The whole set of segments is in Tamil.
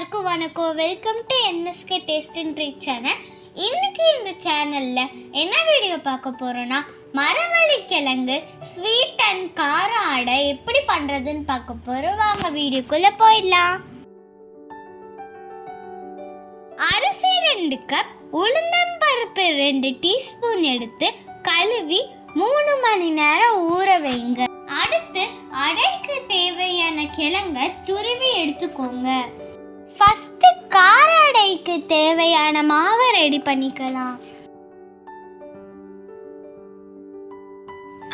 எல்லாருக்கும் வணக்கம். Welcome to NSK taste and treat channel. இன்னைக்கு இந்த சேனலில் என்ன வீடியோ பார்க்க போகிறோன்னா, மரவள்ளி கிழங்கு ஸ்வீட் அண்ட் கார அடை எப்படி பண்ணுறதுன்னு பார்க்க போகிறோம். வாங்க வீடியோக்குள்ளே போயிடலாம். அரிசி 2 கப், உளுந்தம்பருப்பு 2 டீஸ்பூன் எடுத்து கழுவி 3 மணி நேரம் ஊற வைங்க. அடுத்து அடைக்கு தேவையான கிழங்கை துருவி எடுத்துக்கோங்க. ஃபர்ஸ்ட் கார அடைக்கு தேவையான மாவை ரெடி பண்ணிக்கலாம்.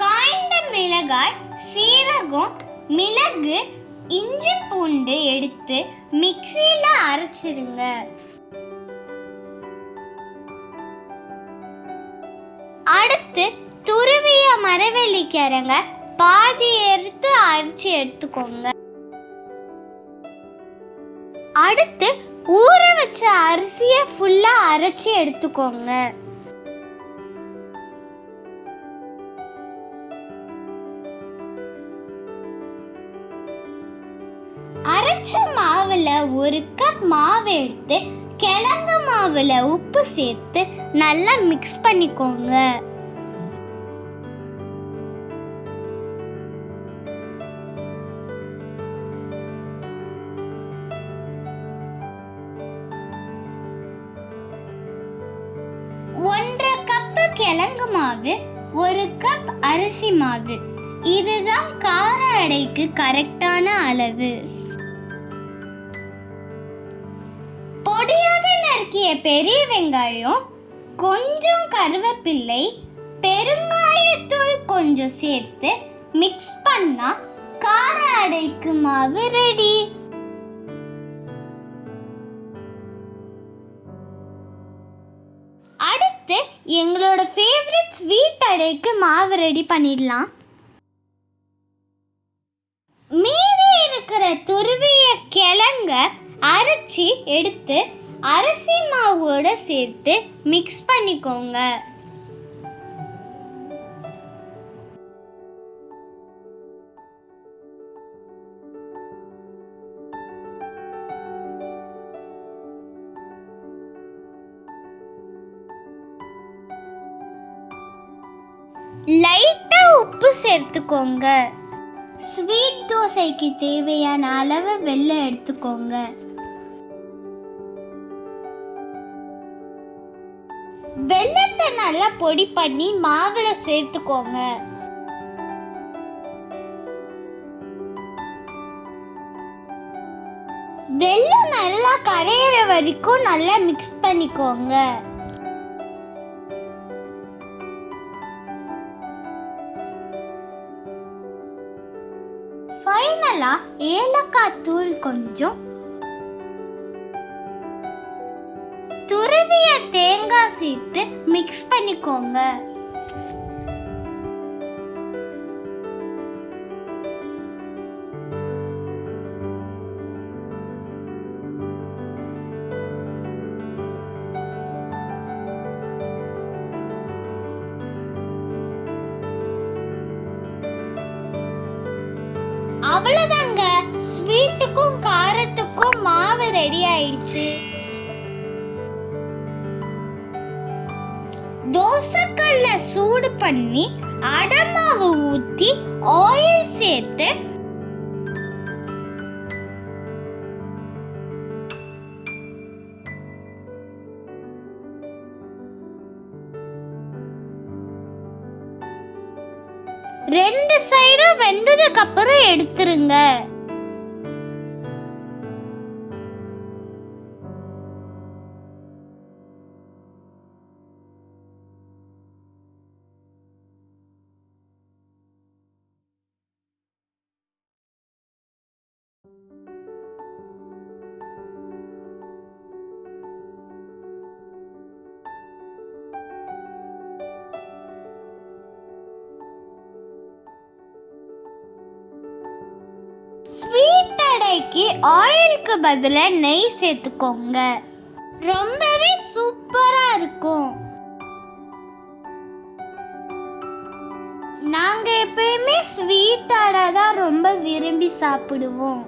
காய்ந்த மிளகாய், சீரகம், மிளகு, இஞ்சி பூண்டு எடுத்து மிக்ஸியில அரைச்சிருங்க. அடுத்து துருவிய மரவள்ளி கிழங்க பாதி எடுத்து அரைச்சி எடுத்துக்கோங்க. அடுத்து ஊற வச்ச அரிசியை ஃபுல்லா அரைச்சி எடுத்துக்கோங்க. அரைச்ச மாவுல 1 கப் மாவு எடுத்து கிழங்கு மாவுல உப்பு சேர்த்து நல்லா மிக்ஸ் பண்ணிக்கோங்க. கிழங்கு மாவு, 1 கப் அரிசி மாவு, இதுதான் கார அடைக்கு கரெக்டான அளவு. பொடியாக நறுக்கிய பெரிய வெங்காயம், கொஞ்சம் கருவேப்பிலை, பெருங்காயத்தூள் கொஞ்சம் சேர்த்து மிக்ஸ் பண்ணா கார அடைக்கு மாவு ரெடி. எங்களோட ஃபேவரட் ஸ்வீட் அடைக்கு மாவு ரெடி பண்ணிடலாம். மீதி இருக்கிற துருவிய கிழங்க அரைச்சி எடுத்து அரிசி மாவோட சேர்த்து மிக்ஸ் பண்ணிக்கோங்க. லைட்டா உப்பு சேர்த்துக்கோங்க. ஸ்வீட் தோசைக்கு தேவையான அளவு வெல்லம் எடுத்துக்கோங்க. வெல்லத்தை நல்லா பொடி பண்ணி மாவுல சேர்த்துக்கோங்க. வெல்லம் நல்லா கரையிற வரைக்கும் நல்லா மிக்ஸ் பண்ணிக்கோங்க. ஃபைனலா ஏலக்காய் தூள் கொஞ்சம், துருவிய தேங்காய் சேர்த்து மிக்ஸ் பண்ணிக்கோங்க. அவ்வளவுதாங்க, ஸ்வீட்டுக்கும் காரத்துக்கும் மாவு ரெடி ஆயிடுச்சு. தோசைக்கல்ல சூடு பண்ணி அடை மாவு ஊத்தி ஆயில் சேர்த்து ரெண்டு சைடும் வெந்ததுக்கு அப்புறம் எடுத்துருங்க. ஸ்வீட் அடைக்கு ஆயிலுக்கு பதிலா நெய் சேர்த்துக்கோங்க. ரொம்பவே சூப்பரா இருக்கும். நாங்க எப்பயுமே ஸ்வீட் அடை தான் ரொம்ப விரும்பி சாப்பிடுவோம்.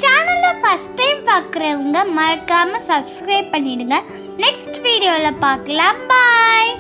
சேனலை ஃபர்ஸ்ட் டைம் பார்க்குறவங்க மறக்காமல் சப்ஸ்கிரைப் பண்ணிடுங்க. நெக்ஸ்ட் வீடியோவில் பார்க்கலாம். பாய்.